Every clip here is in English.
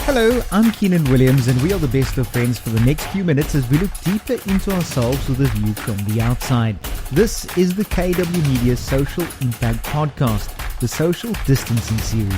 Hello, I'm Keenan Williams, and we are the best of friends for the next few minutes as we look deeper into ourselves with a view from the outside. This is the KW Media Social Impact Podcast, the social distancing series.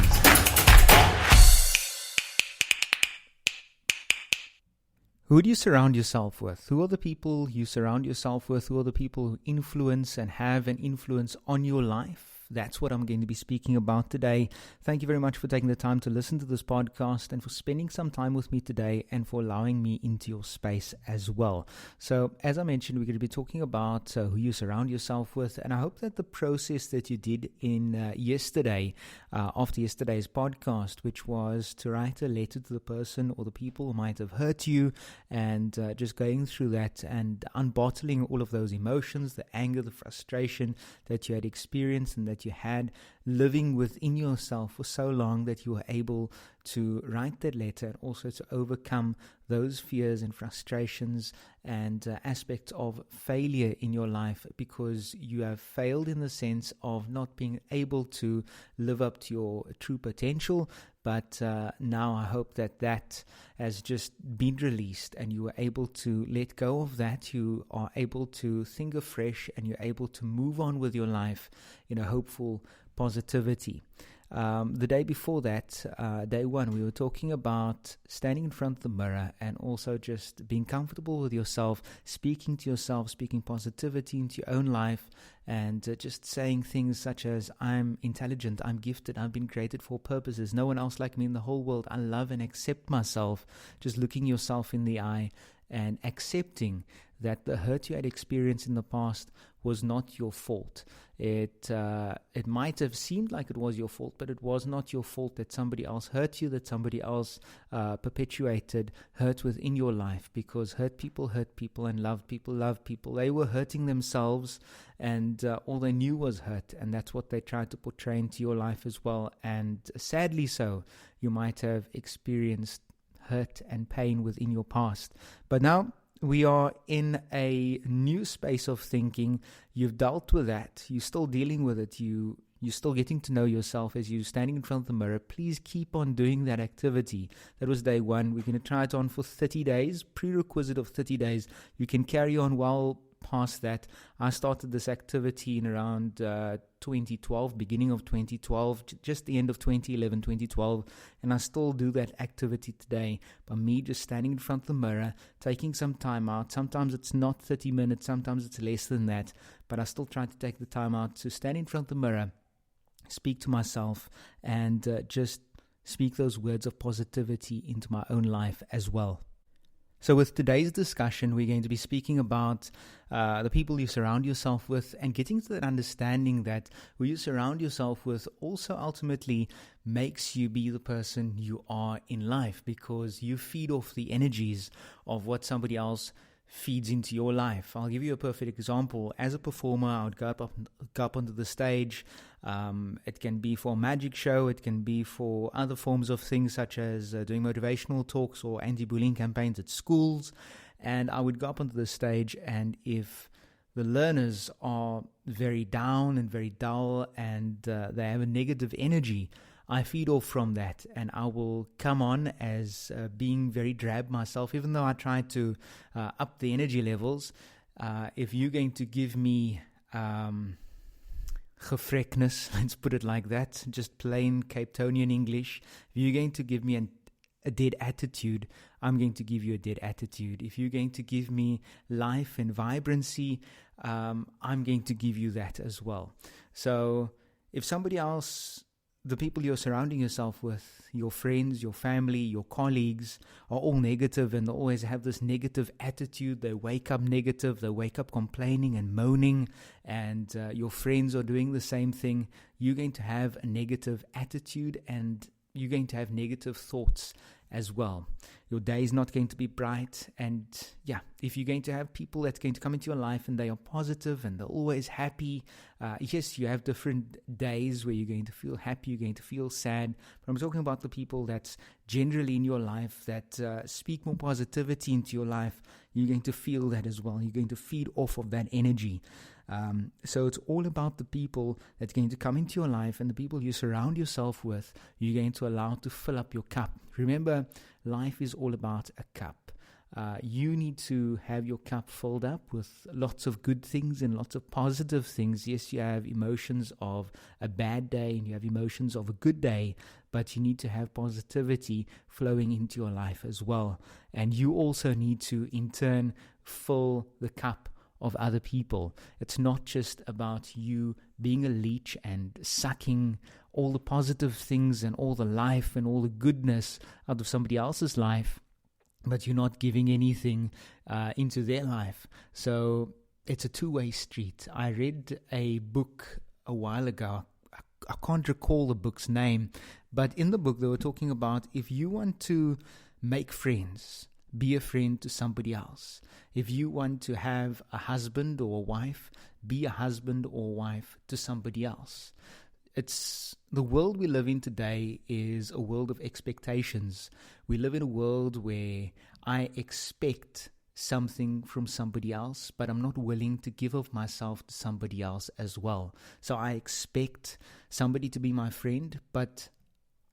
Who do you surround yourself with? Who are the people you surround yourself with? Who are the people who influence and have an influence on your life? That's what I'm going to be speaking about today. Thank you very much for taking the time to listen to this podcast and for spending some time with me today and for allowing me into your space as well. So, as I mentioned, we're going to be talking about who you surround yourself with, and I hope that the process that you did in yesterday, after yesterday's podcast, which was to write a letter to the person or the people who might have hurt you, and just going through that and unbottling all of those emotions, the anger, the frustration that you had experienced and that you had living within yourself for so long, that you were able to write that letter and also to overcome those fears and frustrations and aspects of failure in your life, because you have failed in the sense of not being able to live up to your true potential. But now I hope that that has just been released and you are able to let go of that. You are able to think afresh and you're able to move on with your life in a hopeful positivity. The day before that, day one, we were talking about standing in front of the mirror and also just being comfortable with yourself, speaking to yourself, speaking positivity into your own life, and just saying things such as, I'm intelligent, I'm gifted, I've been created for purposes, no one else like me in the whole world, I love and accept myself. Just looking yourself in the eye and accepting that the hurt you had experienced in the past was not your fault. It might have seemed like it was your fault, but it was not your fault that somebody else hurt you, that somebody else perpetuated hurt within your life, because hurt people, and loved people, love people. They were hurting themselves, and all they knew was hurt, and that's what they tried to portray into your life as well. And sadly so, you might have experienced hurt and pain within your past. But now we are in a new space of thinking. You've dealt with that. You're still dealing with it. You're still getting to know yourself as you're standing in front of the mirror. Please keep on doing that activity. That was day one. We're going to try it on for 30 days, prerequisite of 30 days. You can carry on well past that. I started this activity in around 2012, beginning of 2012, just the end of 2011, 2012, and I still do that activity today by me just standing in front of the mirror, taking some time out. Sometimes it's not 30 minutes, sometimes it's less than that, but I still try to take the time out to stand in front of the mirror, speak to myself, and just speak those words of positivity into my own life as well. So with today's discussion, we're going to be speaking about the people you surround yourself with, and getting to that understanding that who you surround yourself with also ultimately makes you be the person you are in life, because you feed off the energies of what somebody else feeds into your life. I'll give you a perfect example. As a performer, I would go up onto the stage. It can be for a magic show. It can be for other forms of things, such as doing motivational talks or anti-bullying campaigns at schools. And I would go up onto the stage, and if the learners are very down and very dull and they have a negative energy, I feed off from that, and I will come on as being very drab myself, even though I try to up the energy levels. If you're going to give me gefrekness, let's put it like that, just plain Cape Townian English, if you're going to give me a dead attitude, I'm going to give you a dead attitude. If you're going to give me life and vibrancy, I'm going to give you that as well. So if somebody else, the people you're surrounding yourself with, your friends, your family, your colleagues, are all negative and they always have this negative attitude, they wake up negative, they wake up complaining and moaning, and your friends are doing the same thing, you're going to have a negative attitude and you're going to have negative thoughts as well. Your day is not going to be bright, and if you're going to have people that's going to come into your life and they are positive and they're always happy, yes, you have different days where you're going to feel happy, you're going to feel sad, but I'm talking about the people that's generally in your life that speak more positivity into your life. You're going to feel that as well. You're going to feed off of that energy. So it's all about the people that's going to come into your life, and the people you surround yourself with, you're going to allow to fill up your cup. Remember, life is all about a cup. You need to have your cup filled up with lots of good things and lots of positive things. Yes, you have emotions of a bad day and you have emotions of a good day, but you need to have positivity flowing into your life as well. And you also need to, in turn, fill the cup of other people. It's not just about you being a leech and sucking all the positive things and all the life and all the goodness out of somebody else's life, but you're not giving anything into their life. So it's a two-way street. I read a book a while ago. I can't recall the book's name, but in the book they were talking about, if you want to make friends, be a friend to somebody else. If you want to have a husband or a wife, be a husband or wife to somebody else. It's the world we live in today is a world of expectations. We live in a world where I expect something from somebody else, but I'm not willing to give of myself to somebody else as well. So I expect somebody to be my friend, but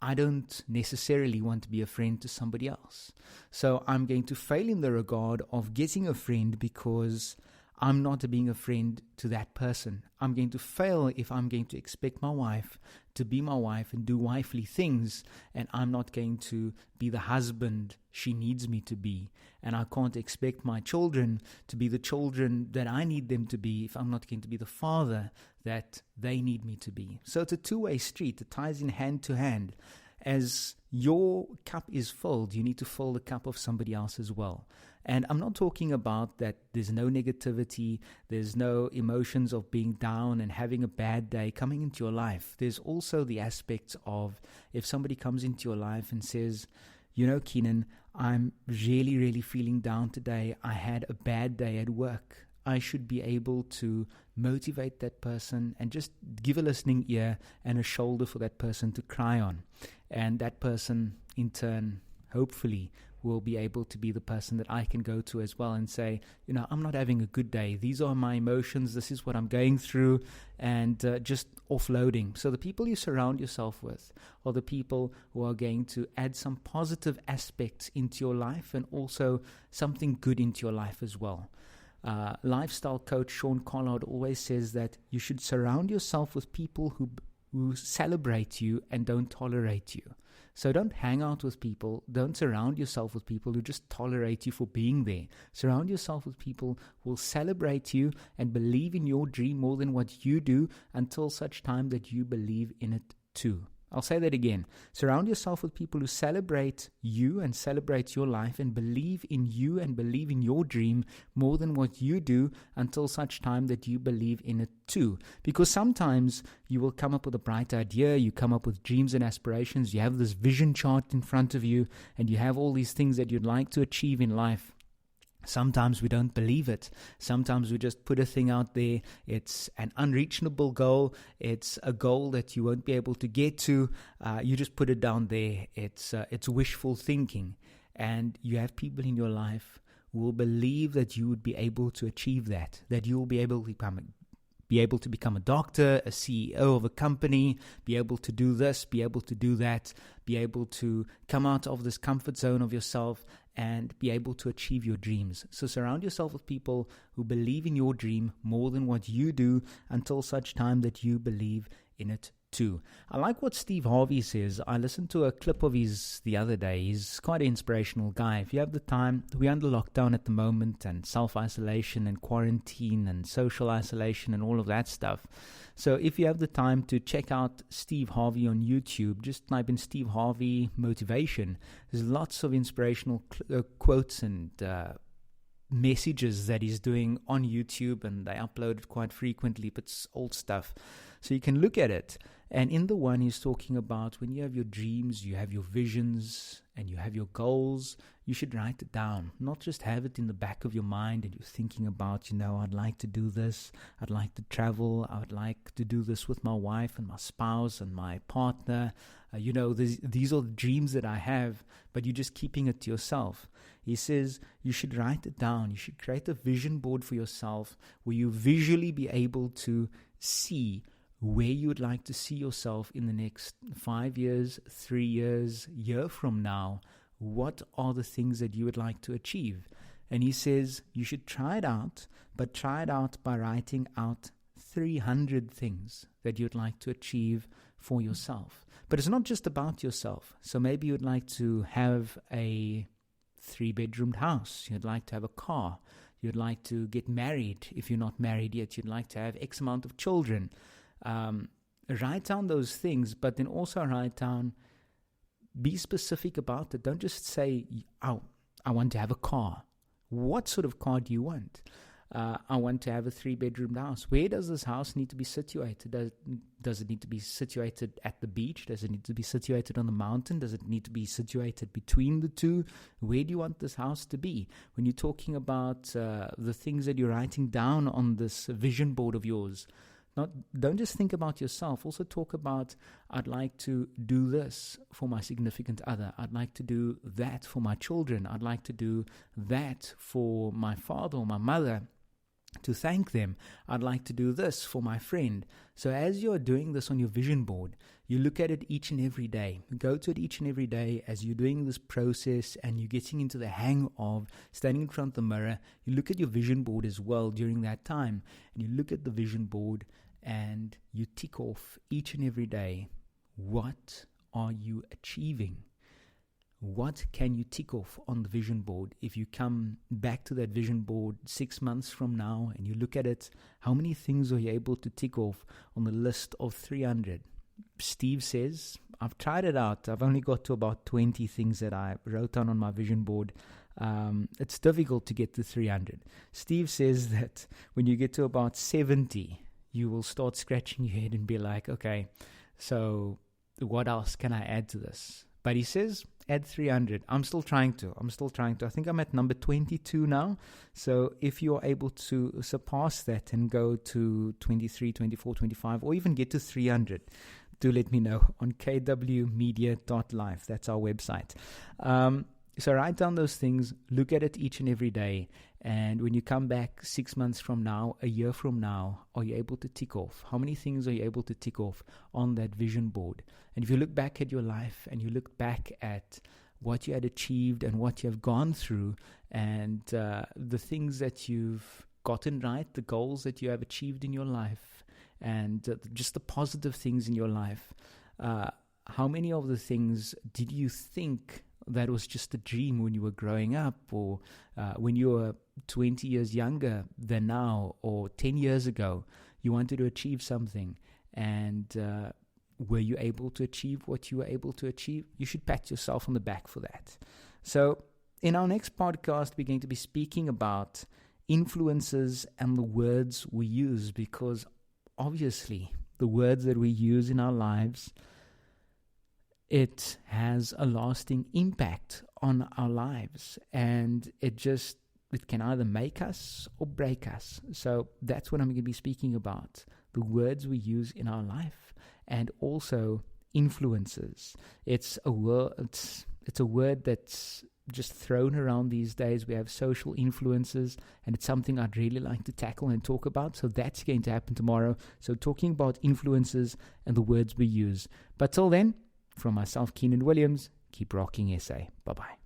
I don't necessarily want to be a friend to somebody else. So I'm going to fail in the regard of getting a friend because I'm not being a friend to that person. I'm going to fail if I'm going to expect my wife to be my wife and do wifely things, and I'm not going to be the husband she needs me to be. And I can't expect my children to be the children that I need them to be if I'm not going to be the father that they need me to be. So it's a two-way street. It ties in hand to hand. As your cup is filled, you need to fill the cup of somebody else as well. And I'm not talking about that there's no negativity, there's no emotions of being down and having a bad day coming into your life. There's also the aspects of if somebody comes into your life and says, you know, Keenan, I'm really, really feeling down today. I had a bad day at work. I should be able to motivate that person and just give a listening ear and a shoulder for that person to cry on. And that person, in turn, hopefully, will be able to be the person that I can go to as well and say, you know, I'm not having a good day. These are my emotions. This is what I'm going through, and just offloading. So the people you surround yourself with are the people who are going to add some positive aspects into your life and also something good into your life as well. Lifestyle coach Sean Collard always says that you should surround yourself with people who celebrate you and don't tolerate you. So don't hang out with people, don't surround yourself with people who just tolerate you for being there. Surround yourself with people who will celebrate you and believe in your dream more than what you do until such time that you believe in it too. I'll say that again. Surround yourself with people who celebrate you and celebrate your life and believe in you and believe in your dream more than what you do until such time that you believe in it too. Because sometimes you will come up with a bright idea, you come up with dreams and aspirations, you have this vision chart in front of you, and you have all these things that you'd like to achieve in life. Sometimes we don't believe it. Sometimes we just put a thing out there. It's an unreachable goal. It's a goal that you won't be able to get to. You just put it down there. It's wishful thinking. And you have people in your life who will believe that you would be able to achieve that you will be able to become a doctor, a CEO of a company, be able to do this, be able to do that, be able to come out of this comfort zone of yourself and be able to achieve your dreams. So surround yourself with people who believe in your dream more than what you do until such time that you believe in it too. I like what Steve Harvey says. I listened to a clip of his the other day. He's quite an inspirational guy. If you have the time, we're under lockdown at the moment and self-isolation and quarantine and social isolation and all of that stuff. So if you have the time to check out Steve Harvey on YouTube, just type in Steve Harvey motivation. There's lots of inspirational quotes and messages that he's doing on YouTube, and they upload it quite frequently, but it's old stuff. So you can look at it And in the one, he's talking about when you have your dreams, you have your visions, and you have your goals, you should write it down. Not just have it in the back of your mind and you're thinking about, I'd like to do this, I'd like to travel, I would like to do this with my wife and my spouse and my partner. These are the dreams that I have, but you're just keeping it to yourself. He says you should write it down. You should create a vision board for yourself where you visually be able to see where you would like to see yourself in the next 5 years, 3 years, year from now. What are the things that you would like to achieve? And he says you should try it out, but try it out by writing out 300 things that you'd like to achieve for yourself. But it's not just about yourself. So maybe you'd like to have a 3-bedroomed house. You'd like to have a car. You'd like to get married. If you're not married yet, you'd like to have X amount of children. Write down those things, but then also write down, be specific about it. Don't just say, I want to have a car. What sort of car do you want? I want to have a 3-bedroom house. Where does this house need to be situated? Does it need to be situated at the beach? Does it need to be situated on the mountain? Does it need to be situated between the two? Where do you want this house to be? When you're talking about the things that you're writing down on this vision board of yours, don't just think about yourself. Also talk about, I'd like to do this for my significant other. I'd like to do that for my children. I'd like to do that for my father or my mother, to thank them. I'd like to do this for my friend. So as you're doing this on your vision board, you look at it each and every day. Go to it each and every day as you're doing this process and you're getting into the hang of standing in front of the mirror. You look at your vision board as well during that time, and you look at the vision board and you tick off each and every day, what are you achieving? What can you tick off on the vision board? If you come back to that vision board 6 months from now and you look at it, how many things are you able to tick off on the list of 300? Steve says, I've tried it out. I've only got to about 20 things that I wrote down on my vision board. It's difficult to get to 300. Steve says that when you get to about 70, you will start scratching your head and be like, okay, so what else can I add to this? But he says, add 300. I'm still trying to. I think I'm at number 22 now. So if you're able to surpass that and go to 23, 24, 25, or even get to 300, do let me know on kwmedia.life. That's our website. So write down those things, look at it each and every day. And when you come back 6 months from now, a year from now, are you able to tick off? How many things are you able to tick off on that vision board? And if you look back at your life and you look back at what you had achieved and what you have gone through and the things that you've gotten right, the goals that you have achieved in your life and just the positive things in your life, how many of the things did you think that was just a dream when you were growing up, or when you were 20 years younger than now, or 10 years ago, you wanted to achieve something, and were you able to achieve what you were able to achieve? You should pat yourself on the back for that. So in our next podcast, we're going to be speaking about influences and the words we use, because obviously the words that we use in our lives, it has a lasting impact on our lives, and it can either make us or break us. So that's what I'm going to be speaking about, the words we use in our life, and also influences. It's a word that's just thrown around these days. We have social influences, and it's something I'd really like to tackle and talk about. So that's going to happen tomorrow. So talking about influences and the words we use. But till then, from myself, Keenan Williams, keep rocking SA. Bye-bye.